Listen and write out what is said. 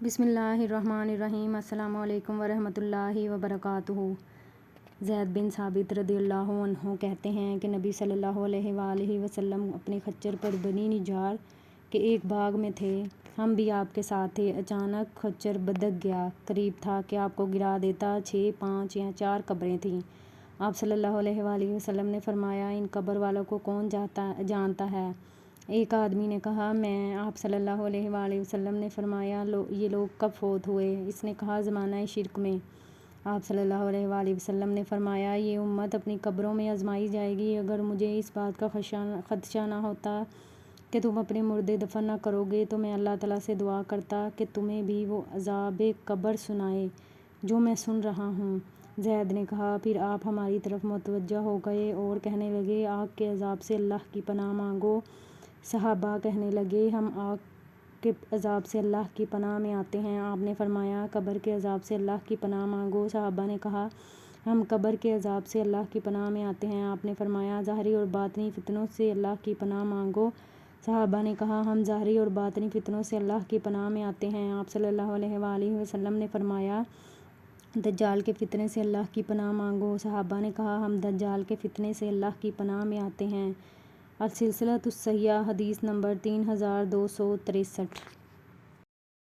بسم اللہ الرحمن الرحیم۔ السلام علیکم ورحمۃ اللہ وبرکاتہ۔ زید بن ثابت رضی اللہ عنہ کہتے ہیں کہ نبی صلی اللہ علیہ وآلہ وسلم اپنے خچر پر بنی نجار کے ایک باغ میں تھے۔ ہم بھی آپ کے ساتھ تھے۔ اچانک خچر بدک گیا، قریب تھا کہ آپ کو گرا دیتا۔ 6، 5 یا 4 قبریں تھیں۔ آپ صلی اللہ علیہ وآلہ وسلم نے فرمایا، ان قبر والوں کو کون جانتا ہے؟ ایک آدمی نے کہا، میں۔ آپ صلی اللہ علیہ وآلہ وسلم نے فرمایا، یہ لوگ کب فوت ہوئے؟ اس نے کہا، زمانہ شرک میں۔ آپ صلی اللہ علیہ وآلہ وسلم نے فرمایا، یہ امت اپنی قبروں میں آزمائی جائے گی۔ اگر مجھے اس بات کا خدشہ نہ ہوتا کہ تم اپنے مردے دفن نہ کرو گے تو میں اللہ تعالیٰ سے دعا کرتا کہ تمہیں بھی وہ عذاب قبر سنائے جو میں سن رہا ہوں۔ زید نے کہا، پھر آپ ہماری طرف متوجہ ہو گئے اور کہنے لگے، آگ کے عذاب سے اللہ کی پناہ مانگو۔ صحابہ کہنے لگے، ہم آگ کے عذاب سے اللہ کی پناہ میں آتے ہیں۔ آپ نے فرمایا، قبر کے عذاب سے اللہ کی پناہ مانگو۔ صحابہ نے کہا، ہم قبر کے عذاب سے اللہ کی پناہ میں آتے ہیں۔ آپ نے فرمایا، ظاہری اور باطنی فتنوں سے اللہ کی پناہ مانگو۔ صحابہ نے کہا، ہم ظاہری اور باطنی فتنوں سے اللہ کی پناہ میں آتے ہیں۔ آپ صلی اللہ علیہ وآلہ وسلم نے فرمایا، دجال کے فتنے سے اللہ کی پناہ مانگو۔ صحابہ نے کہا، ہم دجال کے فتنے سے اللہ کی پناہ میں آتے ہیں۔ السلسلۃ الصحیحہ، حدیث نمبر 3263۔